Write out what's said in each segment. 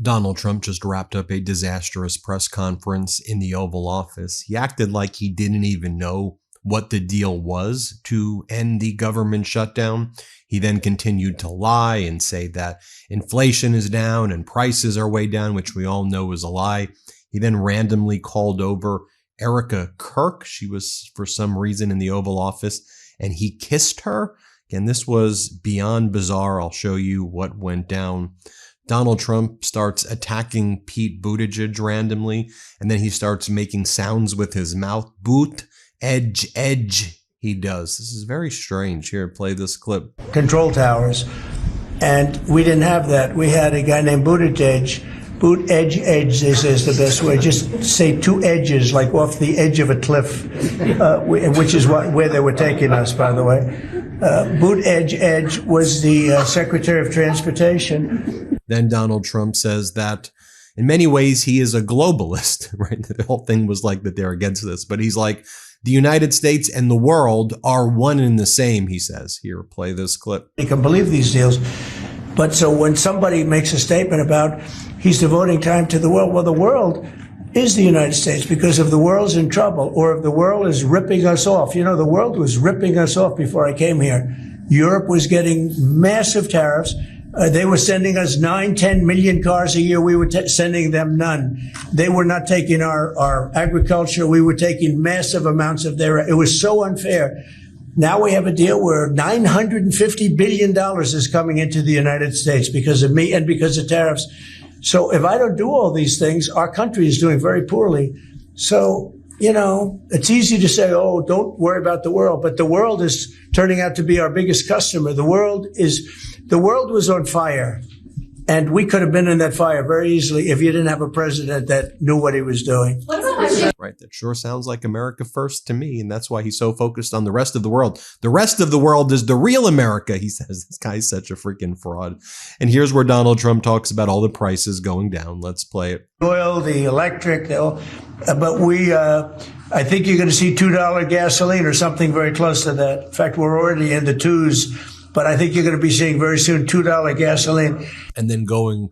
Donald Trump just wrapped up a disastrous press conference in the Oval Office. He acted like he didn't even know what the deal was to end the government shutdown. He then continued to lie and say that inflation is down and prices are way down, which we all know is a lie. He then randomly called over Erika Kirk. She was, for some reason, in the Oval Office, and he kissed her. Again, this was beyond bizarre. I'll show you what went down. Donald Trump starts attacking Pete Buttigieg randomly, and then he starts making sounds with his mouth. Boot, edge, edge, he does. This is very strange. Here, play this clip. Control towers, and we didn't have that. We had a guy named Buttigieg. Boot, edge, edge, they say is the best way. Just say two edges, like off the edge of a cliff, which is where they were taking us, by the way. Boot, edge, edge was the Secretary of Transportation. Then Donald Trump says that in many ways he is a globalist, right? The whole thing was like that they're against this, but he's like, the United States and the world are one and the same, he says. Here, play this clip. You can believe these deals. But so when somebody makes a statement about he's devoting time to the world, well, the world is the United States, because if the world's in trouble or if the world is ripping us off, you know, the world was ripping us off before I came here. Europe was getting massive tariffs. They were sending us 9-10 million cars a year. We were sending them none. They were not taking our agriculture. We were taking massive amounts of their. It was so unfair. Now we have a deal where $950 billion is coming into the United States because of me and because of tariffs. So if I don't do all these things, our country is doing very poorly. So, you know, it's easy to say, oh, don't worry about the world. But the world is turning out to be our biggest customer. The world was on fire. And we could have been in that fire very easily if you didn't have a president that knew what he was doing. Right. That sure sounds like America first to me. And that's why he's so focused on the rest of the world. The rest of the world is the real America, he says. This guy's such a freaking fraud. And here's where Donald Trump talks about all the prices going down. Let's play it. Oil, the electric, but I think you're going to see $2 gasoline or something very close to that. In fact, we're already in the twos. But I think you're going to be seeing very soon $2 gasoline. And then going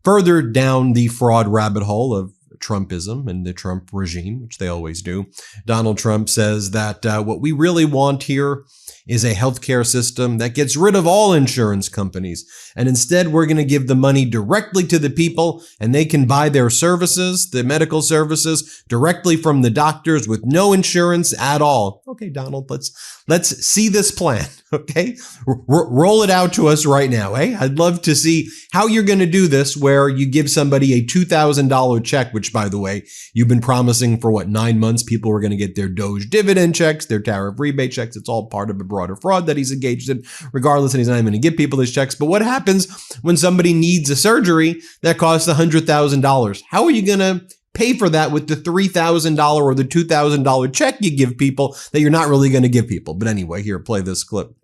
further down the fraud rabbit hole of Trumpism and the Trump regime, which they always do, Donald Trump says that what we really want here is a healthcare system that gets rid of all insurance companies. And instead, we're going to give the money directly to the people, and they can buy their services, the medical services, directly from the doctors with no insurance at all. Okay, Donald, let's see this plan. Okay, roll it out to us right now. Eh? I'd love to see how you're going to do this, where you give somebody a $2,000 check, which, by the way, you've been promising for 9 months. People were going to get their Doge dividend checks, their tariff rebate checks. It's all part of a broader fraud that he's engaged in, regardless, and he's not even going to give people these checks. But what happens when somebody needs a surgery that costs $100,000? How are you going to pay for that with the $3,000 or the $2,000 check you give people that you're not really going to give people? But anyway, here, play this clip.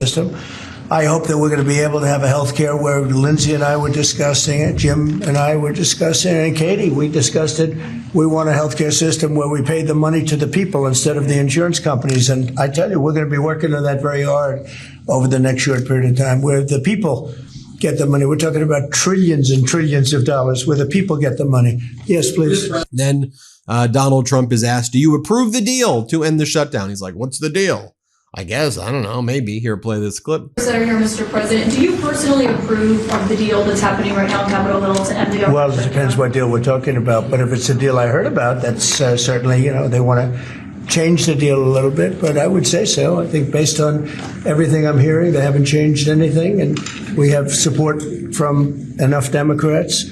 I hope that we're going to be able to have a health care where Lindsay and I were discussing it, Jim and I were discussing it, and Katie, we discussed it. We want a health care system where we pay the money to the people instead of the insurance companies. And I tell you, we're going to be working on that very hard over the next short period of time, where the people get the money. We're talking about trillions and trillions of dollars where the people get the money. Yes, please. Then Donald Trump is asked, do you approve the deal to end the shutdown? He's like, what's the deal? I guess, I don't know, maybe. Here, play this clip. Senator, Mr. President, do you personally approve of the deal that's happening right now in Capitol Hill to end the government? Well, it depends what deal we're talking about. But if it's a deal I heard about, that's certainly, you know, they want to change the deal a little bit. But I would say so. I think based on everything I'm hearing, they haven't changed anything. And we have support from enough Democrats.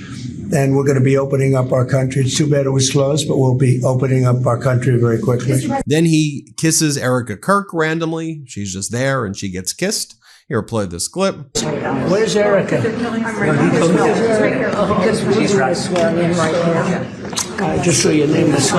And we're going to be opening up our country. It's too bad it was closed, but we'll be opening up our country very quickly. Then he kisses Erika Kirk randomly. She's just there and she gets kissed. Here, play this clip. Where's Erika? She's right. Sworn in right now. I just saw your name this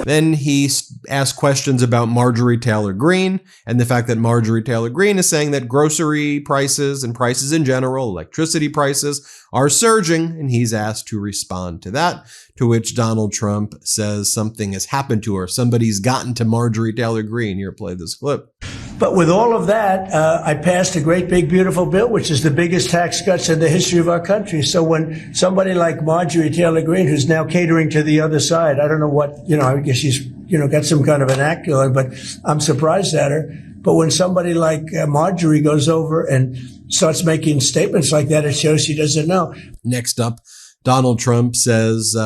Then he asked questions about Marjorie Taylor Greene and the fact that Marjorie Taylor Greene is saying that grocery prices and prices in general, electricity prices, are surging, and he's asked to respond to that, to which Donald Trump says something has happened to her. Somebody's gotten to Marjorie Taylor Greene. Here, play this clip. But with all of that, I passed a great, big, beautiful bill, which is the biggest tax cuts in the history of our country. So when somebody like Marjorie Taylor Greene, who's now catering to the other side, I don't know what, I guess she's, got some kind of an act going, but I'm surprised at her. But when somebody like Marjorie goes over and starts making statements like that, it shows she doesn't know. Next up, Donald Trump says,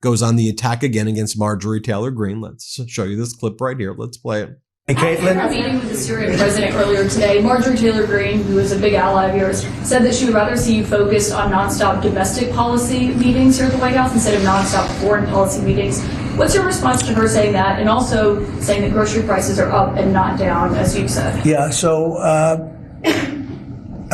goes on the attack again against Marjorie Taylor Greene. Let's show you this clip right here. Let's play it. Hey, Caitlin. At a meeting with the Syrian president earlier today, Marjorie Taylor Greene, who is a big ally of yours, said that she would rather see you focused on nonstop domestic policy meetings here at the White House instead of nonstop foreign policy meetings. What's your response to her saying that, and also saying that grocery prices are up and not down, as you said? Yeah, so I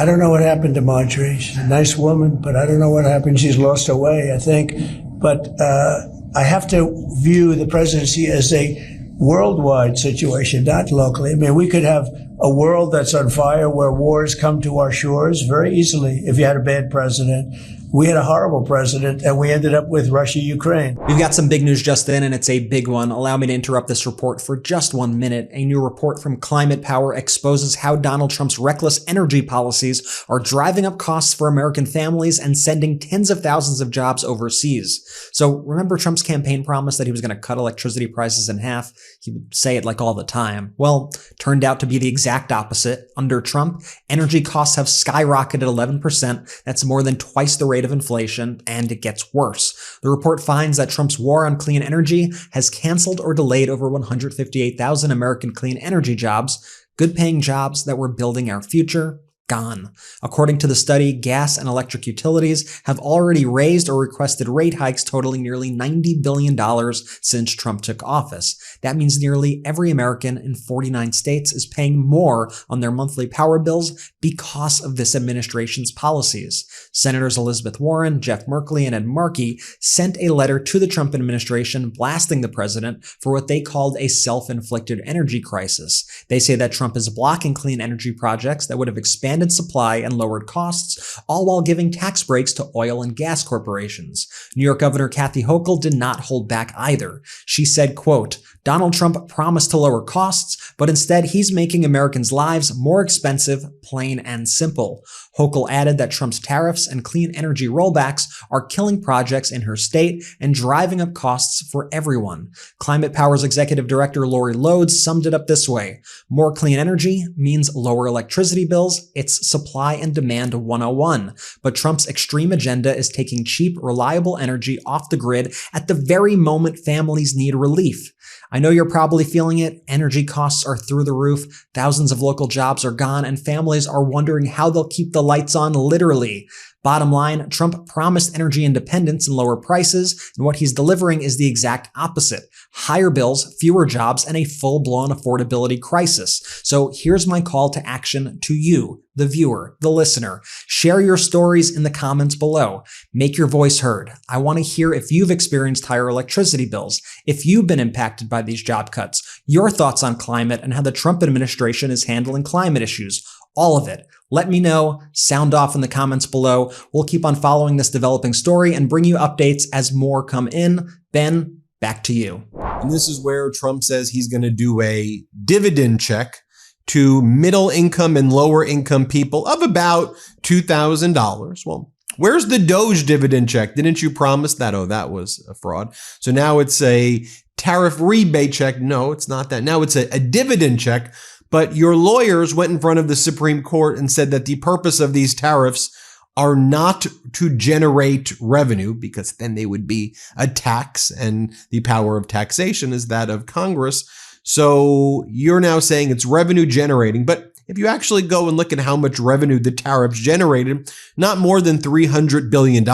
don't know what happened to Marjorie. She's a nice woman, but I don't know what happened. She's lost her way, I think. But I have to view the presidency as a worldwide situation, not locally. I mean, we could have a world that's on fire where wars come to our shores very easily if you had a bad president. We had a horrible president, and we ended up with Russia, Ukraine. We've got some big news just in, and it's a big one. Allow me to interrupt this report for just 1 minute. A new report from Climate Power exposes how Donald Trump's reckless energy policies are driving up costs for American families and sending tens of thousands of jobs overseas. So remember Trump's campaign promise that he was going to cut electricity prices in half? He would say it like all the time. Well, turned out to be the exact opposite. Under Trump, energy costs have skyrocketed 11%. That's more than twice the rate of inflation, and it gets worse. The report finds that Trump's war on clean energy has canceled or delayed over 158,000 American clean energy jobs, good-paying jobs that were building our future. Gone. According to the study, gas and electric utilities have already raised or requested rate hikes totaling nearly $90 billion since Trump took office. That means nearly every American in 49 states is paying more on their monthly power bills because of this administration's policies. Senators Elizabeth Warren, Jeff Merkley, and Ed Markey sent a letter to the Trump administration blasting the president for what they called a self-inflicted energy crisis. They say that Trump is blocking clean energy projects that would have expanded supply and lowered costs, all while giving tax breaks to oil and gas corporations. New York Governor Kathy Hochul did not hold back either. She said, quote, Donald Trump promised to lower costs, but instead he's making Americans' lives more expensive, plain and simple. Hochul added that Trump's tariffs and clean energy rollbacks are killing projects in her state and driving up costs for everyone. Climate Power's executive director Lori Lodes summed it up this way: more clean energy means lower electricity bills. It's supply and demand 101. But Trump's extreme agenda is taking cheap, reliable energy off the grid at the very moment families need relief. I know you're probably feeling it. Energy costs are through the roof. Thousands of local jobs are gone, and families are wondering how they'll keep the lights on, literally. Bottom line, Trump promised energy independence and lower prices, and what he's delivering is the exact opposite. Higher bills, fewer jobs, and a full-blown affordability crisis. So here's my call to action to you, the viewer, the listener. Share your stories in the comments below. Make your voice heard. I want to hear if you've experienced higher electricity bills, if you've been impacted by these job cuts, your thoughts on climate and how the Trump administration is handling climate issues. All of it. Let me know. Sound off in the comments below. We'll keep on following this developing story and bring you updates as more come in. Ben, back to you. And this is where Trump says he's going to do a dividend check to middle income and lower income people of about $2,000. Well, where's the Doge dividend check? Didn't you promise that? Oh, that was a fraud. So now it's a tariff rebate check. No, it's not that. Now it's a dividend check. But your lawyers went in front of the Supreme Court and said that the purpose of these tariffs are not to generate revenue, because then they would be a tax, and the power of taxation is that of Congress. So you're now saying it's revenue generating. But if you actually go and look at how much revenue the tariffs generated, not more than $300 billion,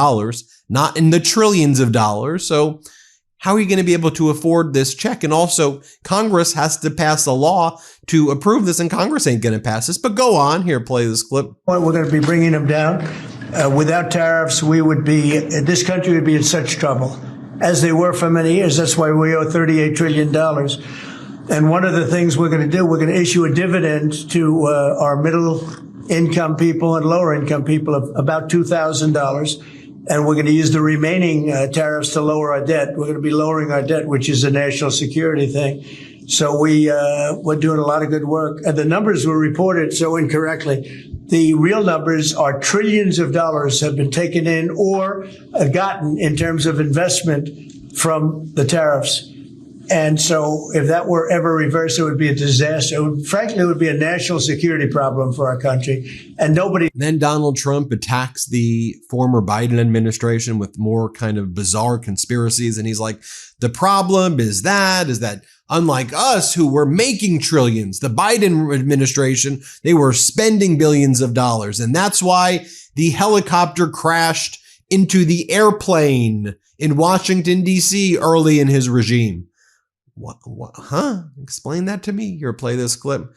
not in the trillions of dollars. So how are you going to be able to afford this check? And also, Congress has to pass a law to approve this, and Congress ain't going to pass this. But go on. Here, play this clip. We're going to be bringing them down. Without tariffs, this country would be in such trouble, as they were for many years. That's why we owe $38 trillion. And one of the things we're going to do, we're going to issue a dividend to our middle income people and lower income people of about $2,000. And we're going to use the remaining tariffs to lower our debt. We're going to be lowering our debt, which is a national security thing. So we're doing a lot of good work. And the numbers were reported so incorrectly. The real numbers are trillions of dollars have been taken in or gotten in terms of investment from the tariffs. And so if that were ever reversed, it would be a disaster. Frankly, it would be a national security problem for our country. And nobody. Then Donald Trump attacks the former Biden administration with more kind of bizarre conspiracies. And he's like, the problem is that unlike us who were making trillions, the Biden administration, they were spending billions of dollars. And that's why the helicopter crashed into the airplane in Washington, D.C. early in his regime. What? Huh? Explain that to me. Here, play this clip.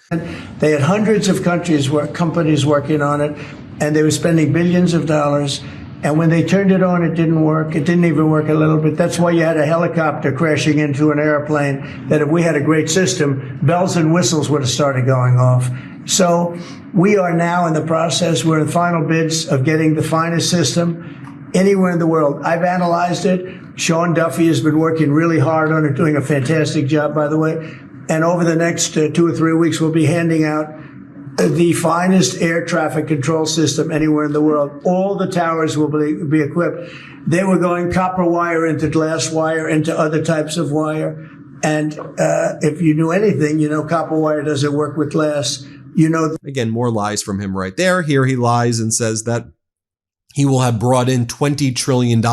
They had hundreds of companies working on it, and they were spending billions of dollars. And when they turned it on, it didn't work. It didn't even work a little bit. That's why you had a helicopter crashing into an airplane, that if we had a great system, bells and whistles would have started going off. So we are now in the process. We're in the final bids of getting the finest system anywhere in the world. I've analyzed it. Sean Duffy has been working really hard on it, doing a fantastic job, by the way. And over the next 2 or 3 weeks, we'll be handing out the finest air traffic control system anywhere in the world. All the towers will be equipped. They were going copper wire into glass wire into other types of wire. And if you knew anything, you know copper wire doesn't work with glass. You know. Again, more lies from him right there. Here he lies and says that he will have brought in $20 trillion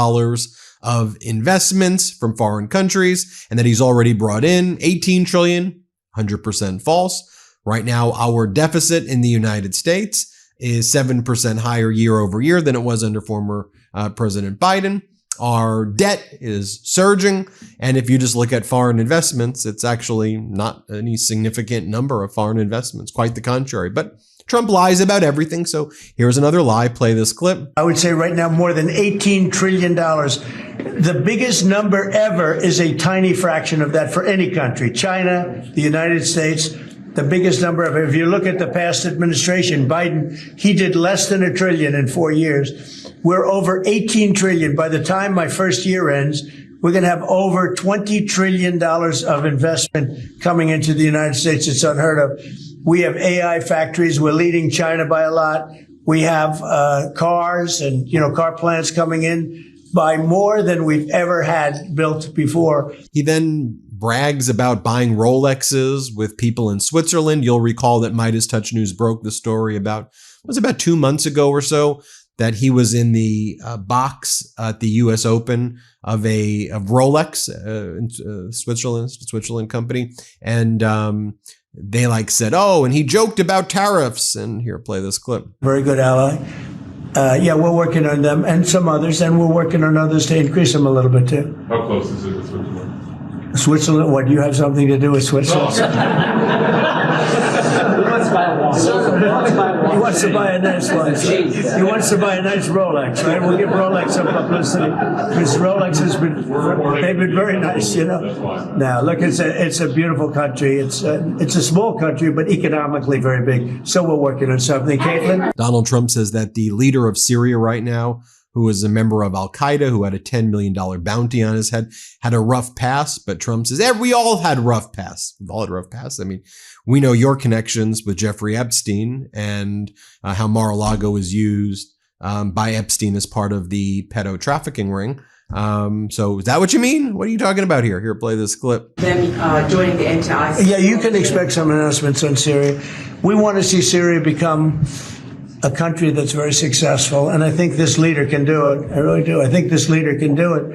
of investments from foreign countries, and that he's already brought in 18 trillion, 100% false. Right now, our deficit in the United States is 7% higher year over year than it was under former President Biden. Our debt is surging. And if you just look at foreign investments, it's actually not any significant number of foreign investments, quite the contrary. But Trump lies about everything. So here's another lie. Play this clip. I would say right now more than $18 trillion. The biggest number ever is a tiny fraction of that for any country. China, the United States, the biggest number ever. If you look at the past administration, Biden, he did less than $1 trillion in 4 years. We're over 18 trillion. By the time my first year ends, we're going to have over $20 trillion of investment coming into the United States. It's unheard of. We have AI factories. We're leading China by a lot. We have cars and, car plants coming in by more than we've ever had built before. He then brags about buying Rolexes with people in Switzerland. You'll recall that MeidasTouch News broke the story about 2 months ago or so, that he was in the box at the U.S. Open of Rolex, Switzerland company. And they said, and he joked about tariffs. And here, play this clip. Very good ally. We're working on them and some others, and we're working on others to increase them a little bit too. How close is it with Switzerland? Switzerland? What, do you have something to do with Switzerland? He wants to buy a nice one. He wants to buy a nice Rolex, right? We'll give Rolex some publicity because Rolex they've been very nice, Now, look, it's a beautiful country. It's a small country, but economically very big. So we're working on something. Caitlin? Donald Trump says that the leader of Syria right now, who is a member of Al-Qaeda, who had a $10 million bounty on his head, had a rough pass. But Trump says, we all had rough pass. We've all had rough pass. I mean, we know your connections with Jeffrey Epstein and how Mar-a-Lago was used by Epstein as part of the pedo trafficking ring. So is that what you mean? What are you talking about here? Here, play this clip. Them joining the anti-ISIS. Yeah, you can expect some announcements on Syria. We want to see Syria become a country that's very successful, and I think this leader can do it. I really do. I think this leader can do it.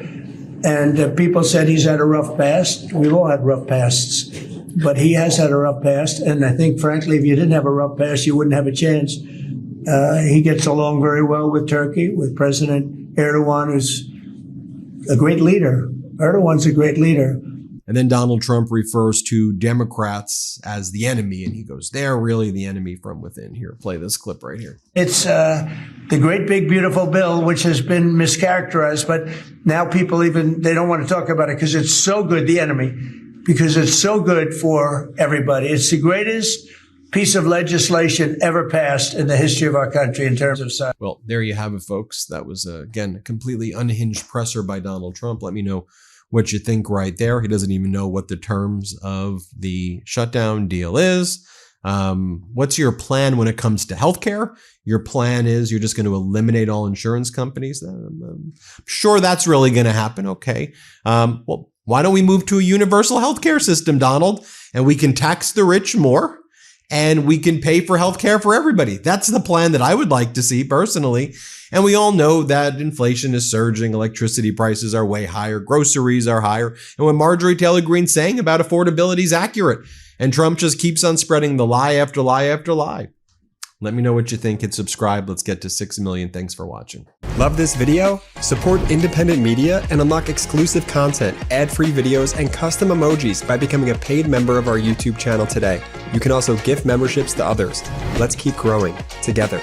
And people said he's had a rough past. We've all had rough pasts, but he has had a rough past. And I think, frankly, if you didn't have a rough past, you wouldn't have a chance. He gets along very well with Turkey, with President Erdogan, who's a great leader. Erdogan's a great leader. And then Donald Trump refers to Democrats as the enemy, and he goes, they're really the enemy from within. Here, play this clip right here. It's the great, big, beautiful bill, which has been mischaracterized, but now people they don't want to talk about it because it's so good, the enemy, because it's so good for everybody. It's the greatest piece of legislation ever passed in the history of our country in terms of size. Well, there you have it, folks. That was, again, a completely unhinged presser by Donald Trump. Let me know what you think right there. He doesn't even know what the terms of the shutdown deal is. What's your plan when it comes to healthcare? Your plan is you're just going to eliminate all insurance companies. I'm sure that's really going to happen. Okay. Well, why don't we move to a universal healthcare system, Donald? And we can tax the rich more and we can pay for healthcare for everybody. That's the plan that I would like to see personally. And we all know that inflation is surging. Electricity prices are way higher. Groceries are higher. And what Marjorie Taylor Greene saying about affordability is accurate. And Trump just keeps on spreading the lie after lie after lie. Let me know what you think. Hit subscribe. Let's get to 6 million. Thanks for watching. Love this video? Support independent media and unlock exclusive content, ad-free videos, and custom emojis by becoming a paid member of our YouTube channel today. You can also gift memberships to others. Let's keep growing together.